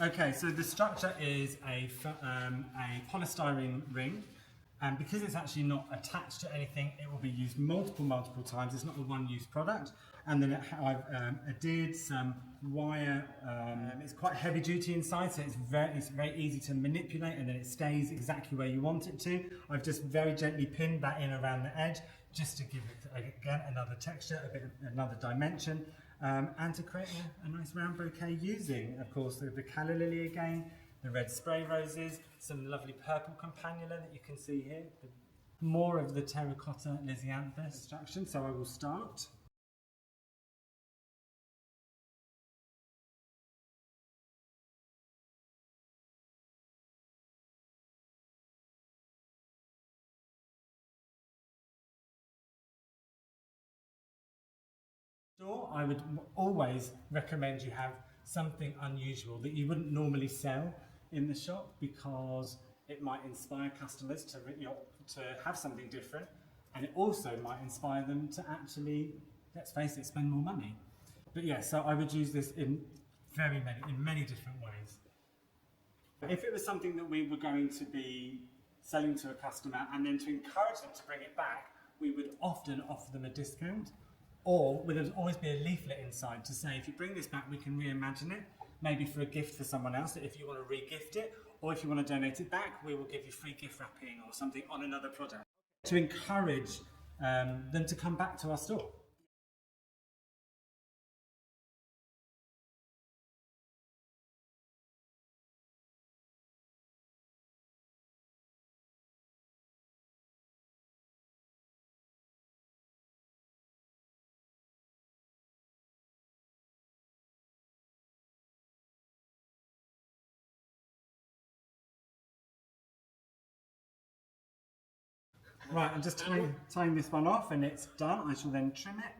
Okay, so the structure is a polystyrene ring, and because it's actually not attached to anything, it will be used multiple times. It's not a one-use product. And then I've adhered some wire. It's quite heavy duty inside, so it's very easy to manipulate, and then it stays exactly where you want it to. I've just very gently pinned that in around the edge, just to give it again another texture, another dimension. And to create a nice round bouquet using, of course, the calla lily again, the red spray roses, some lovely purple campanula that you can see here, more of the terracotta lisianthus extraction. So I will start. I would always recommend you have something unusual that you wouldn't normally sell in the shop, because it might inspire customers to have something different, and it also might inspire them to actually, let's face it, spend more money. But yeah, so I would use this in many different ways. If it was something that we were going to be selling to a customer, and then to encourage them to bring it back, we would often offer them a discount. Or there'd always be a leaflet inside to say, if you bring this back, we can reimagine it, maybe for a gift for someone else, if you want to re-gift it, or if you want to donate it back, we will give you free gift wrapping or something on another product, to encourage them to come back to our store. Right, I'm just tying this one off, and it's done. I shall then trim it.